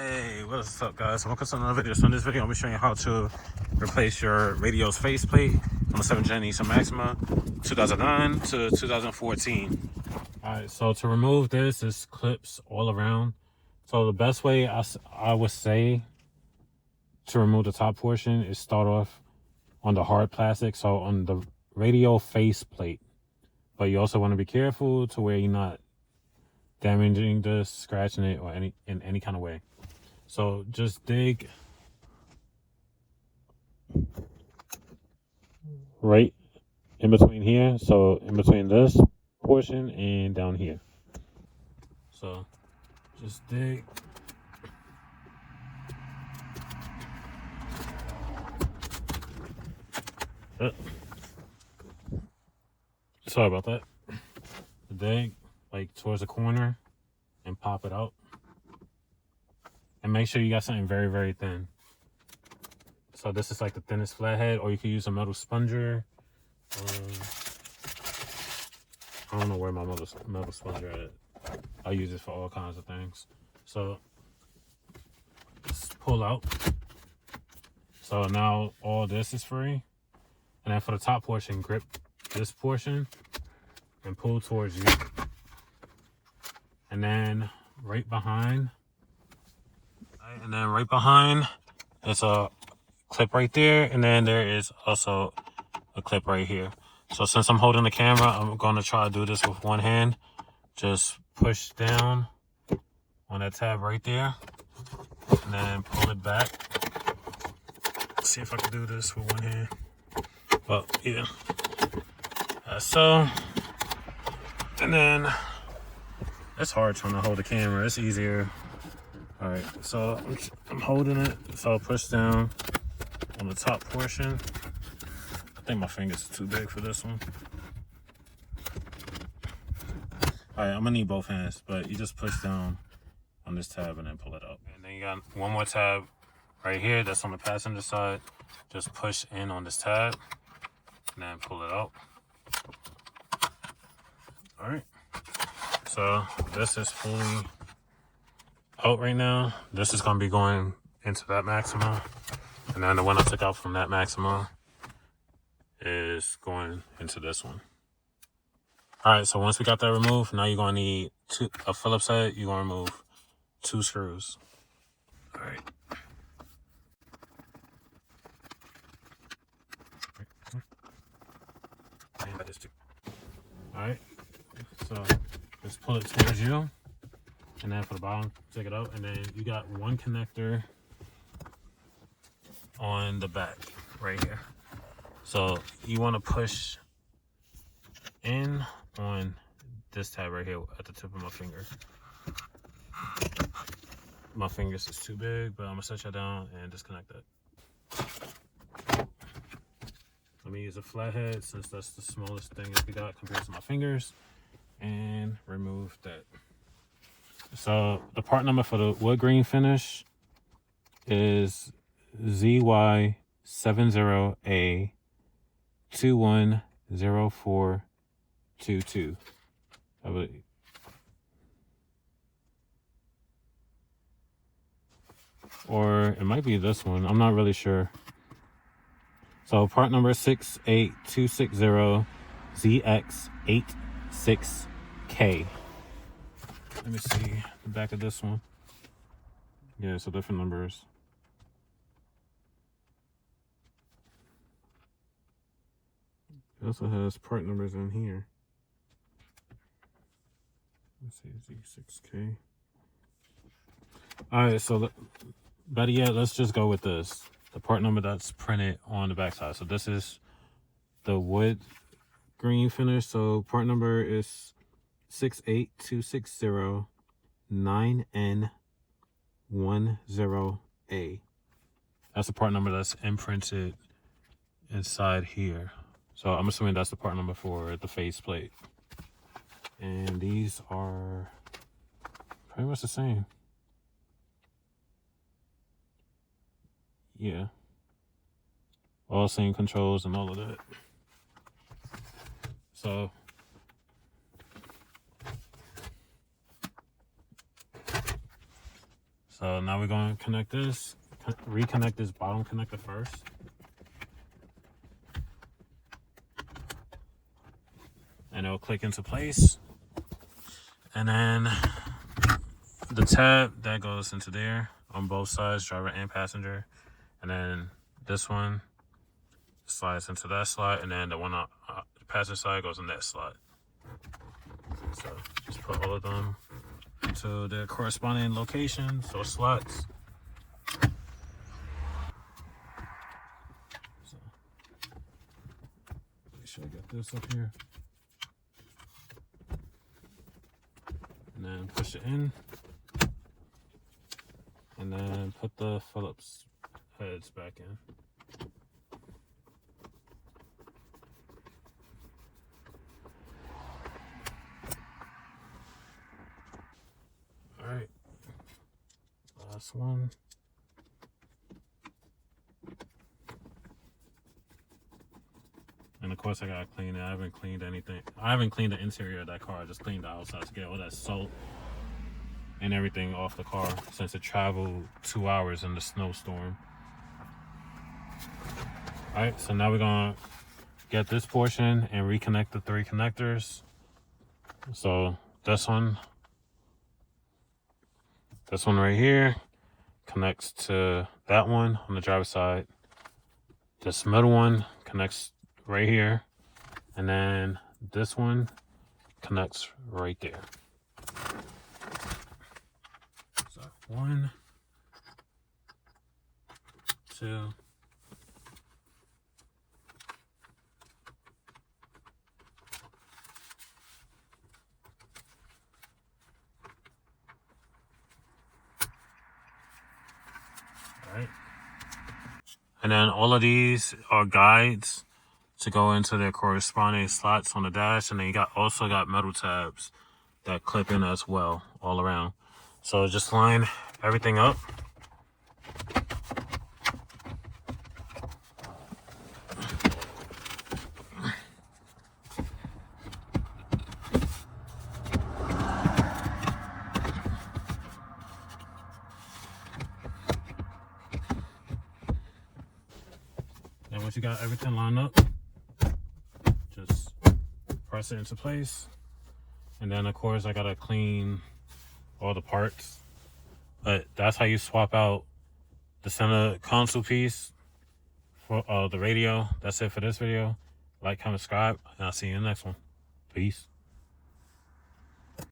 Hey, what's up guys? Welcome to another video. So in this video, I'm going to be showing you how to replace your radio's faceplate on the 7th gen Nissan Maxima 2009 to 2014. Alright, so to remove this, is clips all around. So the best way I would say to remove the top portion is start off on the hard plastic, so on the radio faceplate. But you also want to be careful to where you're not damaging this, scratching it, or in any kind of way. So just dig right in between here, so in between this portion and down here. So just dig. Sorry about that. Dig like towards the corner and pop it out. And make sure you got something very, very thin. So this is like the thinnest flathead, or you can use a metal sponger. I don't know where my metal sponger is. I use it for all kinds of things. So just pull out. So now all this is free. And then for the top portion, grip this portion and pull towards you. And then right behind, there's a clip right there, and then there is also a clip right here. So since I'm holding the camera, I'm going to try to do this with one hand. Just push down on that tab right there, and then pull it back. Let's see if I can do this with one hand. Well, yeah. So, and then it's hard trying to hold the camera. It's easier. All right, so I'm holding it. So I'll push down on the top portion. I think my fingers are too big for this one. All right, I'm gonna need both hands, but you just push down on this tab and then pull it up. And then you got one more tab right here that's on the passenger side. Just push in on this tab and then pull it out. All right, so this is fully out right now. This is gonna be going into that Maxima, and then the one I took out from that Maxima is going into this one. All right, so once we got that removed, now you're gonna need a Phillips head. You're gonna remove 2 screws. All right. All right, so just pull it towards you, and then for the bottom, take it out, and then you got one connector on the back right here. So you want to push in on this tab right here at the tip of my finger. My fingers is too big, but I'm gonna set that down and disconnect that. Let me use a flathead since that's the smallest thing that we got compared to my fingers, and remove that. So the part number for the wood green finish is ZY70A210422. I believe. Or it might be this one. I'm not really sure. So part number 68260ZX86K. Let me see the back of this one. Yeah, so different numbers. It also has part numbers in here. Let's see, Z6K. All right, so better yet, let's just go with this. The part number that's printed on the backside. So this is the wood green finish. So part number is 68260-9N10A. That's the part number that's imprinted inside here. So I'm assuming that's the part number for the faceplate. And these are pretty much the same. Yeah. All same controls and all of that. So So now we're going to connect this, reconnect this bottom connector first. And it'll click into place. And then the tab that goes into there on both sides, driver and passenger. And then this one slides into that slot, and then the one on the passenger side goes in that slot. So just put all of them into their corresponding locations or slots. So make sure I get this up here. And then push it in. And then put the Phillips heads back in. Alright. Last one. And of course I gotta clean it. I haven't cleaned anything. I haven't cleaned the interior of that car. I just cleaned the outside to get all that salt and everything off the car since it traveled 2 hours in the snowstorm. Alright, so now we're gonna get this portion and reconnect the 3 connectors. So this one right here connects to that one on the driver's side. This middle one connects right here, and then this one connects right there. So 1, 2, Alright. And then all of these are guides to go into their corresponding slots on the dash, and then you also got metal tabs that clip in as well all around. So just line everything up. And once you got everything lined up, just press it into place. And then of course I gotta clean all the parts. But that's how you swap out the center console piece for the radio. That's it for this video. Like, comment, subscribe, and I'll see you in the next one. Peace.